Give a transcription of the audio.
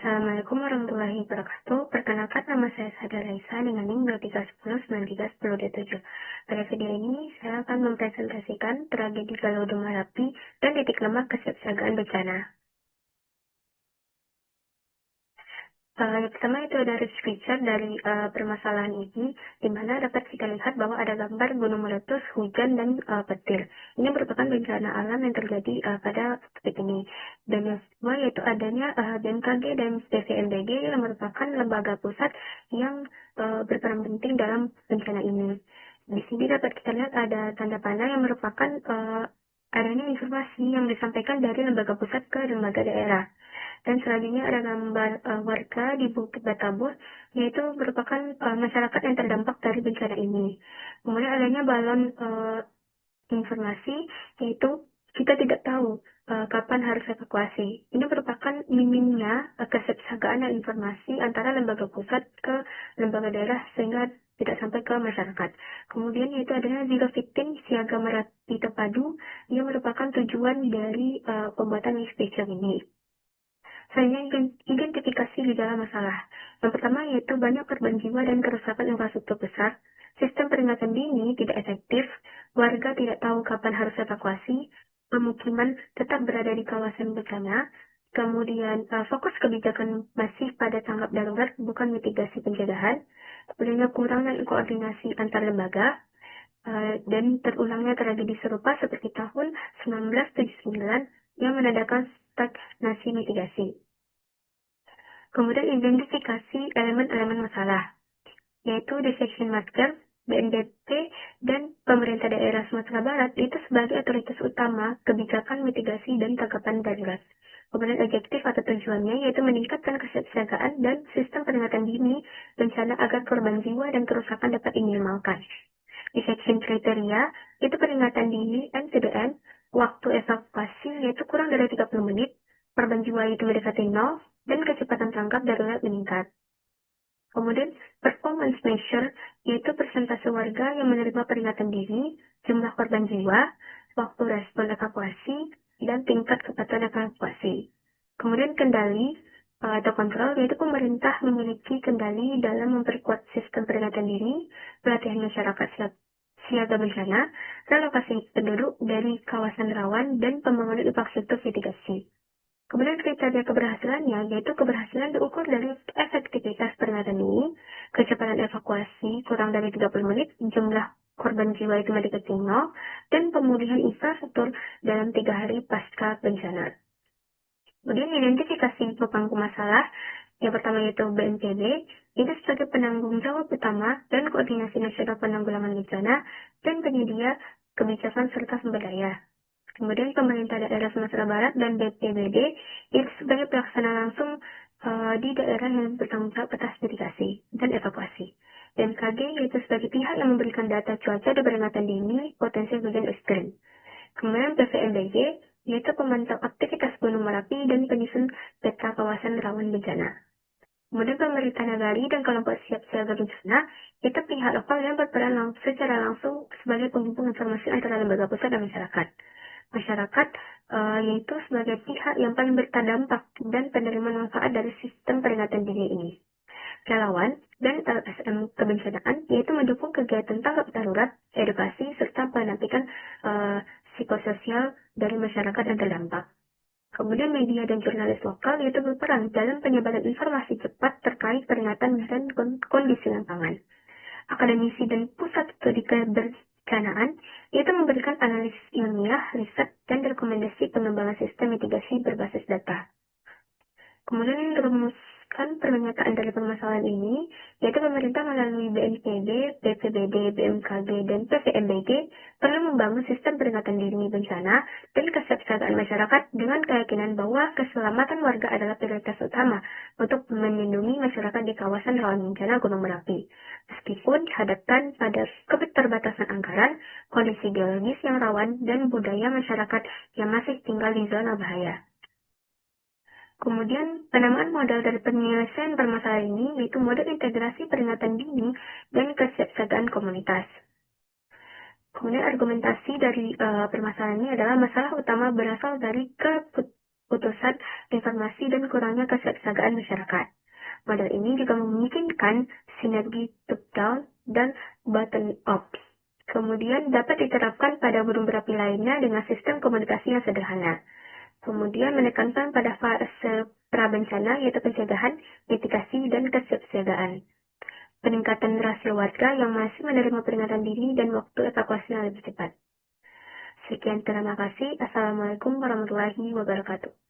Assalamualaikum warahmatullahi wabarakatuh. Perkenalkan, nama saya Sada Raisa dengan NIM 23109310D7. Pada video ini, saya akan mempresentasikan tragedi Galodo Marapi dan titik lemah kesiapsiagaan bencana. Yang pertama itu ada risk feature dari permasalahan ini, di mana dapat kita lihat bahwa ada gambar gunung meletus, hujan, dan petir. Ini merupakan bencana alam yang terjadi pada titik ini. Dan yang kedua yaitu adanya BMKG dan PVMBG yang merupakan lembaga pusat yang berperan penting dalam bencana ini. Di sini dapat kita lihat ada tanda panah yang merupakan adanya informasi yang disampaikan dari lembaga pusat ke lembaga daerah. Dan selanjutnya ada gambar warga di Bukit Batabuh, yaitu merupakan masyarakat yang terdampak dari bencana ini. Kemudian adanya balon informasi, yaitu kita tidak tahu kapan harus evakuasi. Ini merupakan minimnya kesiapsiagaan dan informasi antara lembaga pusat ke lembaga daerah sehingga tidak sampai ke masyarakat. Kemudian yaitu adanya zero victim siaga Merapi terpadu yang merupakan tujuan dari pembuatan risk feature ini. Selanjutnya identifikasi gejala masalah. Yang pertama yaitu banyak korban jiwa dan kerusakan infrastruktur besar. Sistem peringatan dini tidak efektif, warga tidak tahu kapan harus evakuasi, pemukiman tetap berada di kawasan bencana, kemudian fokus kebijakan masih pada tanggap darurat bukan mitigasi pencegahan, kemudian kurangnya koordinasi antar lembaga, dan terulangnya tragedi serupa seperti tahun 1979 yang menandakan stagnasi mitigasi. Kemudian identifikasi elemen-elemen masalah, yaitu dissection marker, BNPB, dan pemerintah daerah Sumatera Barat itu sebagai otoritas utama kebijakan mitigasi dan tanggapan darurat. Kemudian objektif atau tujuannya yaitu meningkatkan kesiapsiagaan dan sistem peringatan dini bencana agar korban jiwa dan kerusakan dapat diminimalkan. Dissection kriteria itu peringatan dini NCDN, waktu evakuasi yaitu kurang dari 30 menit, korban jiwa itu mendekati 0, dan kecepatan tanggap darurat meningkat. Kemudian performance measure yaitu persentase warga yang menerima peringatan dini, jumlah korban jiwa, waktu respon evakuasi, dan tingkat kepatuhan evakuasi. Kemudian kendali atau kontrol yaitu pemerintah memiliki kendali dalam memperkuat sistem peringatan dini, pelatihan masyarakat siaga bencana, relokasi penduduk dari kawasan rawan, dan pembangunan infrastruktur mitigasi. Kemudian kriteria keberhasilannya yaitu keberhasilan diukur dari efektivitas peringatan dini, kecepatan evakuasi kurang dari 30 menit, jumlah korban jiwa itu mendekati 0, dan pemulihan infrastruktur dalam 3 hari pasca bencana. Kemudian identifikasi pemangku masalah, yang pertama yaitu BNPB, itu sebagai penanggung jawab utama dan koordinasi nasional penanggulangan bencana dan penyedia kebijakan serta sumber daya. Kemudian pemerintah daerah Sumatera Barat dan BPBD itu sebagai pelaksana langsung di daerah yang bertanggung jawab atas mitigasi dan evakuasi. BMKG yaitu sebagai pihak yang memberikan data cuaca dan peringatan dini potensi hujan ekstrim. Kemudian PVMBG yaitu pemantau aktivitas Gunung Merapi dan penyusun peta kawasan rawan bencana. Kemudian pemerintah nagari dan kelompok siap-siaga bencana itu pihak lokal yang berperan secara langsung sebagai penghubung informasi antara lembaga pusat dan masyarakat. Masyarakat yaitu sebagai pihak yang paling berdampak dan penerima manfaat dari sistem peringatan dini ini. Relawan dan LSM kebencanaan yaitu mendukung kegiatan tanggap darurat, edukasi, serta pendampingan psikososial dari masyarakat yang terdampak. Kemudian media dan jurnalis lokal yaitu berperan dalam penyebaran informasi cepat terkait peringatan dan kondisi lapangan. Akademisi dan pusat studi kebencanaan yaitu memberikan analisis ilmiah, riset, dan rekomendasi pengembangan sistem mitigasi berbasis data. Kemudian merumuskan pernyataan dari permasalahan ini, yaitu pemerintah melalui BNPB, BPBD, BMKG, dan PVMBG perlu membangun sistem peringatan dini bencana dan kesiapsiagaan masyarakat dengan keyakinan bahwa keselamatan warga adalah prioritas utama untuk melindungi masyarakat di kawasan rawan bencana Gunung Merapi. Meskipun dihadapkan pada keterbatasan anggaran, kondisi geologis yang rawan, dan budaya masyarakat yang masih tinggal di zona bahaya. Kemudian, penamaan modal dari penyelesaian permasalahan ini yaitu model integrasi peringatan dini dan kesiapsiagaan komunitas. Kemudian argumentasi dari permasalahan ini adalah masalah utama berasal dari keputusan informasi dan kurangnya kesiapsiagaan masyarakat. Model ini juga memungkinkan sinergi top-down dan bottom-up. Kemudian dapat diterapkan pada gunung berapi lainnya dengan sistem komunikasi yang sederhana. Kemudian menekankan pada fase prabencana yaitu pencegahan, mitigasi, dan kesiapsiagaan. Peningkatan rasio warga yang masih menerima peringatan dini dan waktu evakuasi yang lebih cepat. Sekian, terima kasih. Assalamualaikum warahmatullahi wabarakatuh.